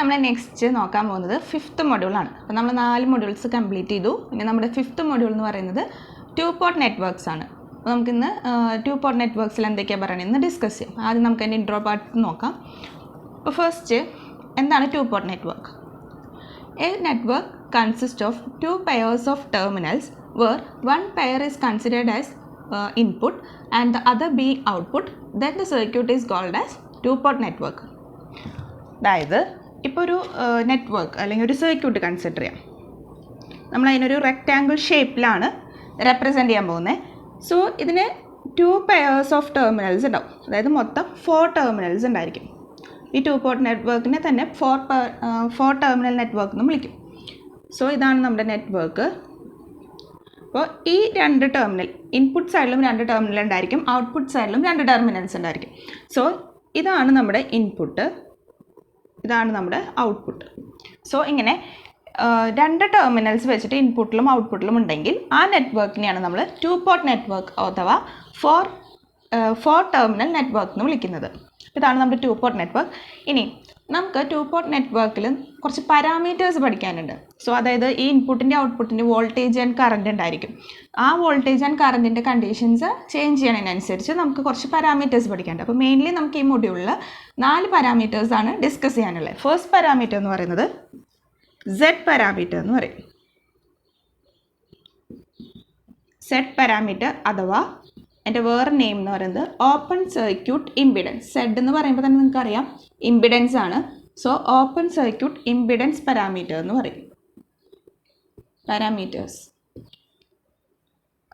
നമ്മൾ നെക്സ്റ്റ് നോക്കാൻ പോകുന്നത് 5th മൊഡ്യൂളാണ്. അപ്പോൾ നമ്മൾ 4 മൊഡ്യൂൾസ് കംപ്ലീറ്റ് ചെയ്തു. ഇനി നമ്മുടെ 5th മൊഡ്യൂൾ എന്ന് പറയുന്നത് 2 പോർട്ട് നെറ്റ്വർക്ക്സ് ആണ്. അപ്പോൾ നമുക്കിന്ന് 2 പോർട്ട് നെറ്റ്വർക്ക്സിൽ എന്തൊക്കെയാണ് പറയുന്നത് ഡിസ്കസ് ചെയ്യാം. ആദ്യം നമുക്ക് അതിൻ്റെ ഇൻട്രോ പാർട്ട് നോക്കാം. അപ്പോൾ ഫസ്റ്റ് എന്താണ് 2 port network? A network consists of 2 pairs of terminals where one pair is considered as input and the other being output. Then the circuit is called as 2 port network. അതായത് ഇപ്പോൾ ഒരു network അല്ലെങ്കിൽ ഒരു circuit consider ചെയ്യാം. നമ്മൾ അതിനൊരു rectangle ഷേപ്പിലാണ് represent ചെയ്യാൻ പോകുന്നത്. സോ ഇതിന് 2 pairs ഓഫ് ടെർമിനൽസ് ഉണ്ടാവും. അതായത് മൊത്തം 4 ടെർമിനൽസ് ഉണ്ടായിരിക്കും. ഈ 2 പോർട്ട് നെറ്റ്വർക്കിനെ തന്നെ 4 ടെർമിനൽ നെറ്റ്വർക്ക് എന്നും വിളിക്കും. സോ ഇതാണ് നമ്മുടെ നെറ്റ്വർക്ക്. അപ്പോൾ ഈ 2 ടെർമിനൽ ഇൻപുട്ട് സൈഡിലും 2 ടെർമിനൽ ഉണ്ടായിരിക്കും, ഔട്ട്പുട്ട് സൈഡിലും 2 ടെർമിനൽസ് ഉണ്ടായിരിക്കും. സോ ഇതാണ് നമ്മുടെ ഇൻപുട്ട്, ഇതാണ് നമ്മുടെ ഔട്ട്പുട്ട്. സോ ഇങ്ങനെ 2 ടെർമിനൽസ് വെച്ചിട്ട് ഇൻപുട്ടിലും ഔട്ട്പുട്ടിലും ഉണ്ടെങ്കിൽ ആ നെറ്റ്വർക്കിനെയാണ് നമ്മൾ 2 പോർട്ട് നെറ്റ്വർക്ക് അഥവാ 4 ടെർമിനൽ നെറ്റ്വർക്ക് എന്ന് വിളിക്കുന്നത്. ഇതാണ് നമ്മുടെ 2 പോർട്ട് നെറ്റ്വർക്ക്. ഇനി നമുക്ക് 2 പോർട്ട് നെറ്റ്വർക്കിൽ കുറച്ച് പാരാമീറ്റേഴ്സ് പഠിക്കാനുണ്ട്. സോ അതായത് ഈ ഇൻപുട്ടിൻ്റെ ഔട്ട്പുട്ടിൻ്റെ വോൾട്ടേജ് ആൻഡ് കറണ്ട് ഉണ്ടായിരിക്കും. ആ വോൾട്ടേജ് ആൻഡ് കറണ്ടിൻ്റെ കണ്ടീഷൻസ് ചേഞ്ച് ചെയ്യുന്നതിനനുസരിച്ച് നമുക്ക് കുറച്ച് പാരാമീറ്റേഴ്സ് പഠിക്കാനുണ്ട്. അപ്പോൾ മെയിൻലി നമുക്ക് ഈ മൊഡ്യൂളിൽ 4 പാരാമീറ്റേഴ്സാണ് ഡിസ്കസ് ചെയ്യാനുള്ളത്. ഫസ്റ്റ് പാരാമീറ്റർ എന്ന് പറയുന്നത് Z പാരാമീറ്റർ എന്ന് പറയും. Z പാരാമീറ്റർ അഥവാ എൻ്റെ വേറെ നെയിം എന്ന് പറയുന്നത് ഓപ്പൺ സർക്യൂട്ട് ഇമ്പിഡൻസ്. സെഡ് എന്ന് പറയുമ്പോൾ തന്നെ നിങ്ങൾക്കറിയാം ഇമ്പിഡൻസ് ആണ്. So open circuit impedance parameter എന്ന് പറയും. പാരാമീറ്റേഴ്സ്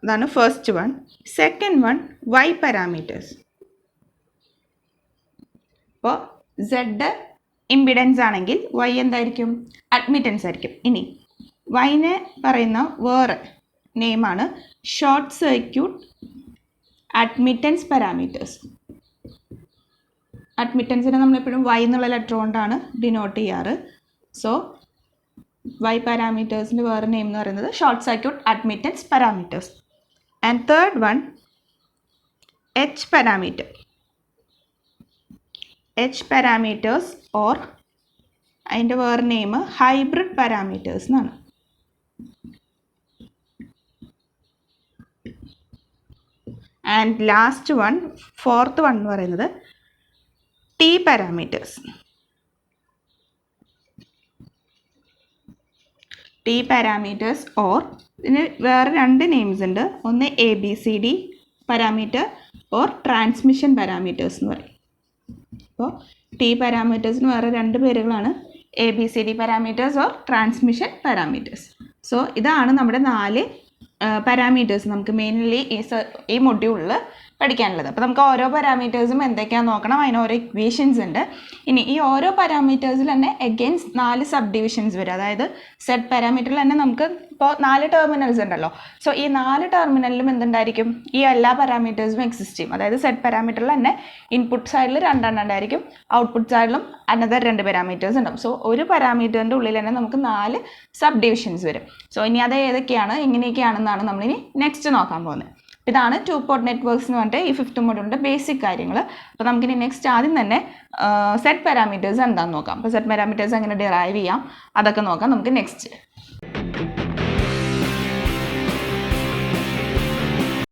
അതാണ് first one. Second one Y parameters. അപ്പോൾ Z ഇമ്പിഡൻസ് ആണെങ്കിൽ Y എന്തായിരിക്കും? അഡ്മിറ്റൻസ് ആയിരിക്കും. ഇനി Yനെ പറയുന്ന വേറെ നെയിമാണ് ഷോർട്ട് സർക്യൂട്ട് അഡ്മിറ്റൻസ് പാരാമീറ്റേഴ്സ്. അഡ്മിറ്റൻസിനെ നമ്മളെപ്പോഴും Y എന്നുള്ള ലെറ്റർ കൊണ്ടാണ് ഡിനോട്ട് ചെയ്യാറ്. സോ Y പാരാമീറ്റേഴ്സിൻ്റെ വേറെ നെയിം എന്ന് പറയുന്നത് short circuit admittance parameters. And third one H parameter. H parameters or അതിൻ്റെ വേറെ നെയിം ഹൈബ്രിഡ് പാരാമീറ്റേഴ്സ് എന്നാണ്. And last one fourth one എന്ന് പറയുന്നത് T parameters. T parameters or ഇതിന് വേറെ 2 നെയിംസ് ഉണ്ട്. ഒന്ന് ABCD parameter or transmission parameters എന്ന് പറയും. അപ്പോൾ T പാരാമീറ്റേഴ്സിന് വേറെ 2 പേരുകളാണ് ABCD parameters or transmission parameters. So ഇതാണ് നമ്മുടെ 4 പാരാമീറ്റേഴ്സ് നമുക്ക് മെയിൻലി ഈ മൊഡ്യൂളിൽ പഠിക്കാനുള്ളത്. അപ്പോൾ നമുക്ക് ഓരോ പാരാമീറ്റേഴ്സും എന്തൊക്കെയാണെന്ന് നോക്കണം. അതിന് ഓരോ ഇക്വേഷൻസ് ഉണ്ട്. ഇനി ഈ ഓരോ പാരാമീറ്റേഴ്സിൽ തന്നെ എഗെയിൻസ്റ്റ് 4 സബ് ഡിവിഷൻസ് വരും. അതായത് സെഡ് പാരാമീറ്ററിൽ തന്നെ നമുക്ക് ഇപ്പോൾ 4 ടെർമിനൽസ് ഉണ്ടല്ലോ. സോ ഈ 4 ടെർമിനലിലും എന്തുണ്ടായിരിക്കും? ഈ എല്ലാ പാരാമീറ്റേഴ്സും എക്സിസ്റ്റ് ചെയ്യും. അതായത് സെഡ് പാരാമീറ്ററിൽ തന്നെ ഇൻപുട്ട് സൈഡിൽ 2 ഉണ്ടായിരിക്കും, ഔട്ട്പുട്ട് സൈഡിലും അനദർ 2 പാരാമീറ്റേഴ്സ് ഉണ്ടാവും. സോ ഒരു പാരാമീറ്ററിൻ്റെ ഉള്ളിൽ തന്നെ നമുക്ക് 4 സബ് ഡിവിഷൻസ് വരും. സോ ഇനി അത് ഏതൊക്കെയാണ് എങ്ങനെയൊക്കെയാണെന്നാണ് നമ്മളിനി നെക്സ്റ്റ് നോക്കാൻ പോകുന്നത്. ഇതാണ് 2 പോർട്ട് നെറ്റ്വർക്ക്സ് എന്ന് പറഞ്ഞിട്ട് ഈ 5th മൊഡ്യൂളിൻ്റെ ബേസിക് കാര്യങ്ങൾ. അപ്പോൾ നമുക്കിനി നെക്സ്റ്റ് ആദ്യം തന്നെ സെഡ് പാരാമീറ്റേഴ്സ് എന്താണെന്ന് നോക്കാം. അപ്പോൾ സെഡ് പാരാമീറ്റേഴ്സ് എങ്ങനെ ഡിറൈവ് ചെയ്യാം അതൊക്കെ നോക്കാം നമുക്ക് നെക്സ്റ്റ്.